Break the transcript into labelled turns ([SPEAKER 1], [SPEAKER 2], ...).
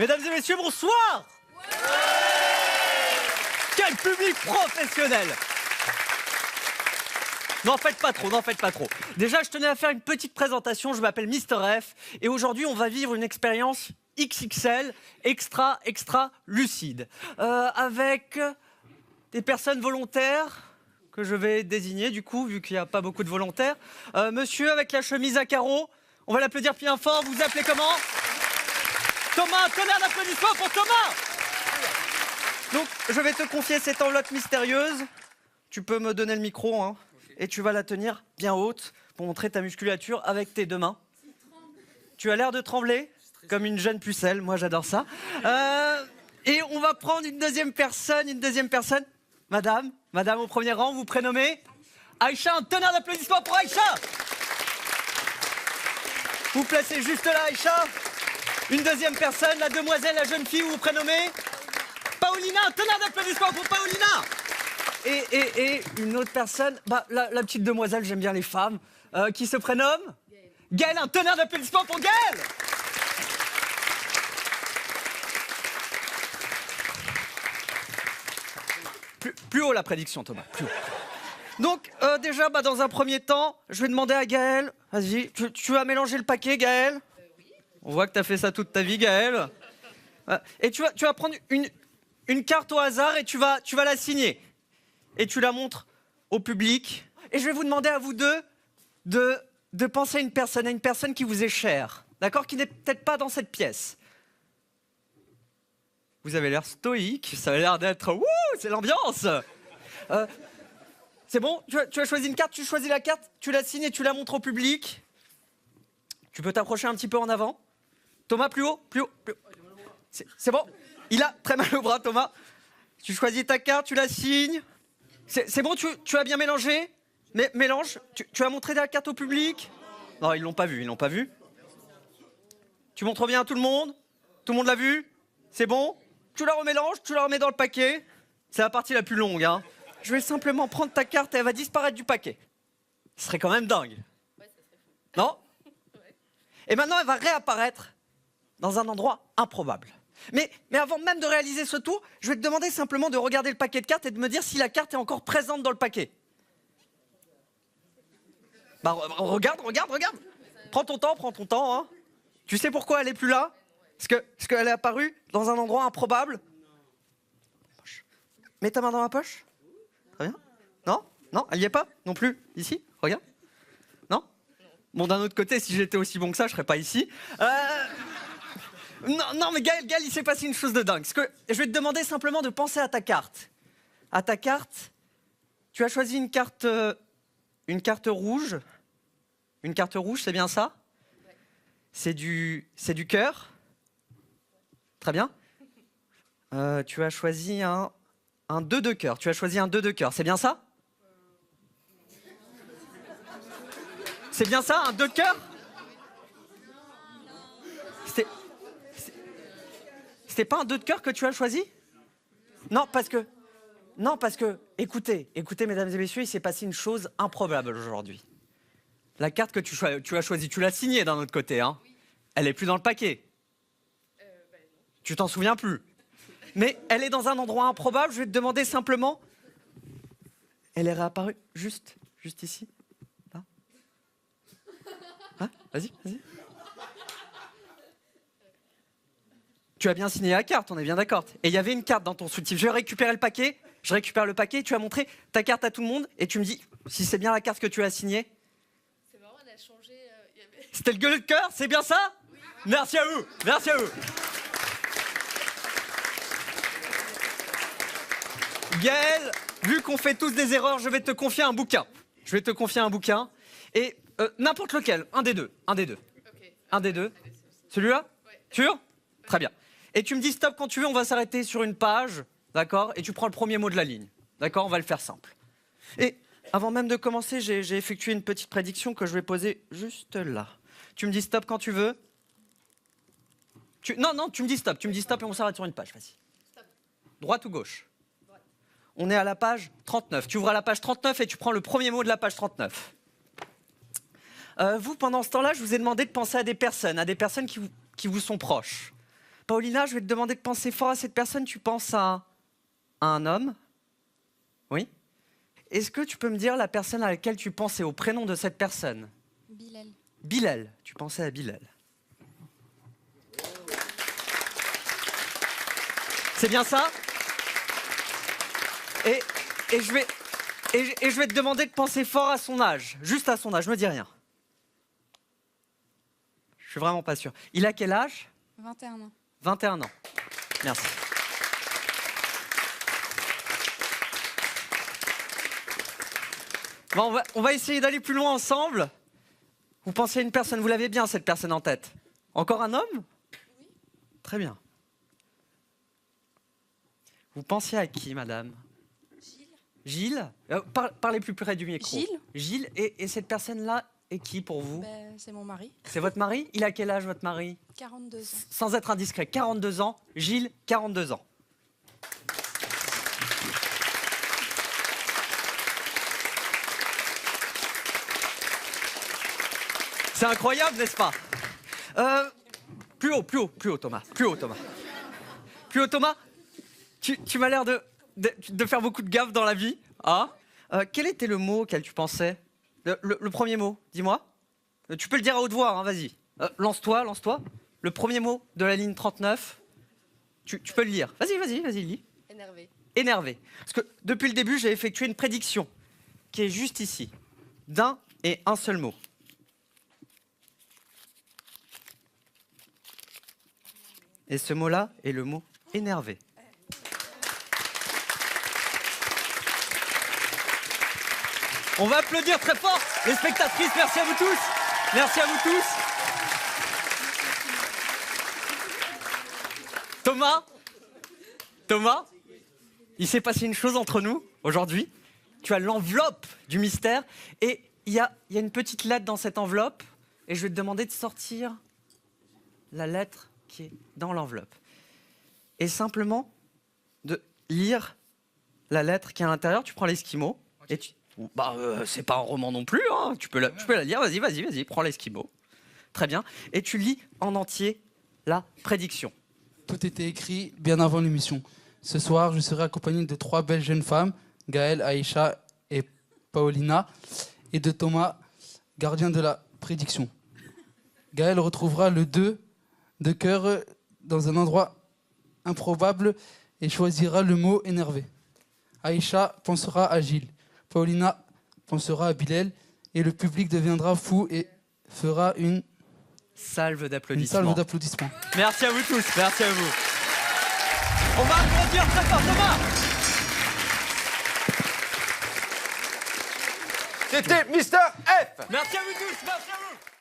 [SPEAKER 1] Mesdames et messieurs, bonsoir. Quel public professionnel. N'en faites pas trop, n'en faites pas trop. Déjà, je tenais à faire une petite présentation. Je m'appelle Mister F. Et aujourd'hui, on va vivre une expérience XXL, extra lucide. Avec des personnes volontaires que je vais désigner, du coup, vu qu'il n'y a pas beaucoup de volontaires. Monsieur avec la chemise à carreaux, on va l'applaudir bien fort. Vous vous appelez comment? Thomas, tonnerre d'applaudissements pour Thomas. Donc, je vais te confier cette enveloppe mystérieuse. Tu peux me donner le micro, hein, et tu vas la tenir bien haute pour montrer ta musculature avec tes deux mains. Tu as l'air de trembler, comme une jeune pucelle. Moi, j'adore ça. Et on va prendre une deuxième personne. Madame au premier rang, vous prénommez Aïcha. Un tonnerre d'applaudissements pour Aïcha. Vous placez juste là, Aïcha. Une deuxième personne, la demoiselle, la jeune fille, vous prénommez Paulina. Un tonnerre d'applaudissements pour Paulina. Et une autre personne, la petite demoiselle, j'aime bien les femmes, qui se prénomme Gaëlle. Un tonnerre d'applaudissements pour Gaëlle. Plus haut la prédiction, Thomas, plus haut. Donc, déjà, dans un premier temps, je vais demander à Gaëlle, vas-y, tu vas mélanger le paquet, Gaëlle.
[SPEAKER 2] Oui.
[SPEAKER 1] On voit que tu as fait ça toute ta vie, Gaëlle. Et tu vas prendre une carte au hasard et tu vas la signer. Et tu la montres au public. Et je vais vous demander à vous deux de penser à une personne qui vous est chère, d'accord, qui n'est peut-être pas dans cette pièce. Vous avez l'air stoïque, ça a l'air d'être... Wouh, c'est l'ambiance. C'est bon, tu as choisi une carte, tu choisis la carte, tu la signes et tu la montres au public. Tu peux t'approcher un petit peu en avant. Thomas, plus haut. C'est bon, il a très mal au bras, Thomas. Tu choisis ta carte, tu la signes. C'est bon, tu as bien mélangé. Mais mélange, tu as montré la carte au public. Non, ils l'ont pas vu. Tu montres bien à tout le monde l'a vu. C'est bon. Tu la remélanges, tu la remets dans le paquet. C'est la partie la plus longue, hein. Je vais simplement prendre ta carte et elle va disparaître du paquet. Ce serait quand même dingue.
[SPEAKER 2] Ouais, ça serait fou.
[SPEAKER 1] Non?
[SPEAKER 2] Ouais.
[SPEAKER 1] Et maintenant, elle va réapparaître dans un endroit improbable. Mais avant même de réaliser ce tour, je vais te demander simplement de regarder le paquet de cartes et de me dire si la carte est encore présente dans le paquet. Regarde. Prends ton temps, hein. Tu sais pourquoi elle est plus là? Parce qu'elle est apparue dans un endroit improbable. Mets ta main dans ma poche. Très bien. Non, elle y est pas non plus. Ici, regarde. Non. Bon, d'un autre côté, si j'étais aussi bon que ça, je serais pas ici. Non, mais Gaël, il s'est passé une chose de dingue. Parce que je vais te demander simplement de penser à ta carte. À ta carte, tu as choisi une carte rouge. Une carte rouge, c'est bien ça?
[SPEAKER 2] Ouais.
[SPEAKER 1] C'est du cœur. Très bien. Tu as choisi un 2 de cœur. Tu as choisi un 2 de cœur, c'est bien ça? C'est bien ça, un 2 de cœur? C'était pas un 2 de cœur que tu as choisi? Non, parce que, écoutez, mesdames et messieurs, il s'est passé une chose improbable aujourd'hui. La carte que tu as choisie, tu l'as signée d'un autre côté, hein?
[SPEAKER 2] Oui.
[SPEAKER 1] Elle est plus dans le paquet.
[SPEAKER 2] Non.
[SPEAKER 1] Tu t'en souviens plus. Mais elle est dans un endroit improbable, je vais te demander simplement... Elle est réapparue juste ici. Là. Hein? Vas-y. Tu as bien signé la carte, on est bien d'accord. Et il y avait une carte dans ton soutif. Je récupère le paquet, tu as montré ta carte à tout le monde, et tu me dis si c'est bien la carte que tu as signée.
[SPEAKER 2] C'est marrant, elle a changé.
[SPEAKER 1] C'était le gueule de cœur, c'est bien ça?
[SPEAKER 2] Oui.
[SPEAKER 1] Merci à vous. Gaël, vu qu'on fait tous des erreurs, je vais te confier un bouquin. Et n'importe lequel, un des deux.
[SPEAKER 2] Ok.
[SPEAKER 1] Un des deux. Celui-là?
[SPEAKER 2] Ouais.
[SPEAKER 1] Sûr? Très bien. Et tu me dis stop quand tu veux, on va s'arrêter sur une page, d'accord? Et tu prends le premier mot de la ligne, d'accord? On va le faire simple. Et avant même de commencer, j'ai effectué une petite prédiction que je vais poser juste là. Tu me dis stop quand tu veux. Non, tu me dis stop et on s'arrête sur une page, vas-y.
[SPEAKER 2] Stop.
[SPEAKER 1] Droite ou gauche?
[SPEAKER 2] Droite.
[SPEAKER 1] On est à la page 39. Tu ouvres à la page 39 et tu prends le premier mot de la page 39. Vous, pendant ce temps-là, je vous ai demandé de penser à des personnes qui vous sont proches. Paulina, je vais te demander de penser fort à cette personne. Tu penses à un homme? Oui. Est-ce que tu peux me dire la personne à laquelle tu pensais, au prénom de cette personne?
[SPEAKER 3] Bilal.
[SPEAKER 1] Bilal. Tu pensais à Bilal. C'est bien ça? Et je vais te demander de penser fort à son âge. Juste à son âge, me dis rien. Je suis vraiment pas sûr. Il a quel âge?
[SPEAKER 3] 21 ans.
[SPEAKER 1] 21 ans. Merci. Bon, on va essayer d'aller plus loin ensemble. Vous pensez à une personne, vous l'avez bien cette personne en tête. Encore un homme? Oui. Très bien. Vous pensez à qui, madame? Gilles. Parlez plus près du micro.
[SPEAKER 3] Gilles.
[SPEAKER 1] Gilles, et cette personne-là est qui pour vous?
[SPEAKER 3] C'est mon mari.
[SPEAKER 1] C'est votre mari? Il a quel âge, votre mari?
[SPEAKER 3] 42 ans.
[SPEAKER 1] Sans être indiscret, 42 ans. Gilles, 42 ans. C'est incroyable, n'est-ce pas? Plus haut, Thomas. Plus haut, Thomas. Tu m'as l'air de faire beaucoup de gaffes dans la vie. Ah. Quel était le mot auquel tu pensais? Le premier mot, dis-moi. Tu peux le dire à haute voix, hein, vas-y. Lance-toi. Le premier mot de la ligne 39, tu peux le lire. Vas-y, lis.
[SPEAKER 2] Énervé.
[SPEAKER 1] Énervé. Parce que depuis le début, j'ai effectué une prédiction qui est juste ici, d'un et un seul mot. Et ce mot-là est le mot énervé. On va applaudir très fort les spectatrices. Merci à vous tous. Merci à vous tous. Thomas, il s'est passé une chose entre nous aujourd'hui. Tu as l'enveloppe du mystère et il y a une petite lettre dans cette enveloppe et je vais te demander de sortir la lettre qui est dans l'enveloppe et simplement de lire la lettre qui est à l'intérieur. Tu prends l'Esquimau et tu... c'est pas un roman non plus, hein. Tu peux la lire, vas-y, prends l'Esquimau. Très bien. Et tu lis en entier la prédiction.
[SPEAKER 4] Tout était écrit bien avant l'émission. Ce soir, je serai accompagné de 3 belles jeunes femmes, Gaëlle, Aïcha et Paulina, et de Thomas, gardien de la prédiction. Gaëlle retrouvera le 2 de cœur dans un endroit improbable et choisira le mot énervé. Aïcha pensera à Gilles. Paulina pensera à Bilal et le public deviendra fou et fera une
[SPEAKER 1] salve d'applaudissements. Merci à vous tous, merci à vous. On va applaudir très fort, Thomas.
[SPEAKER 5] C'était Mister F.
[SPEAKER 1] Merci à vous tous, merci à vous.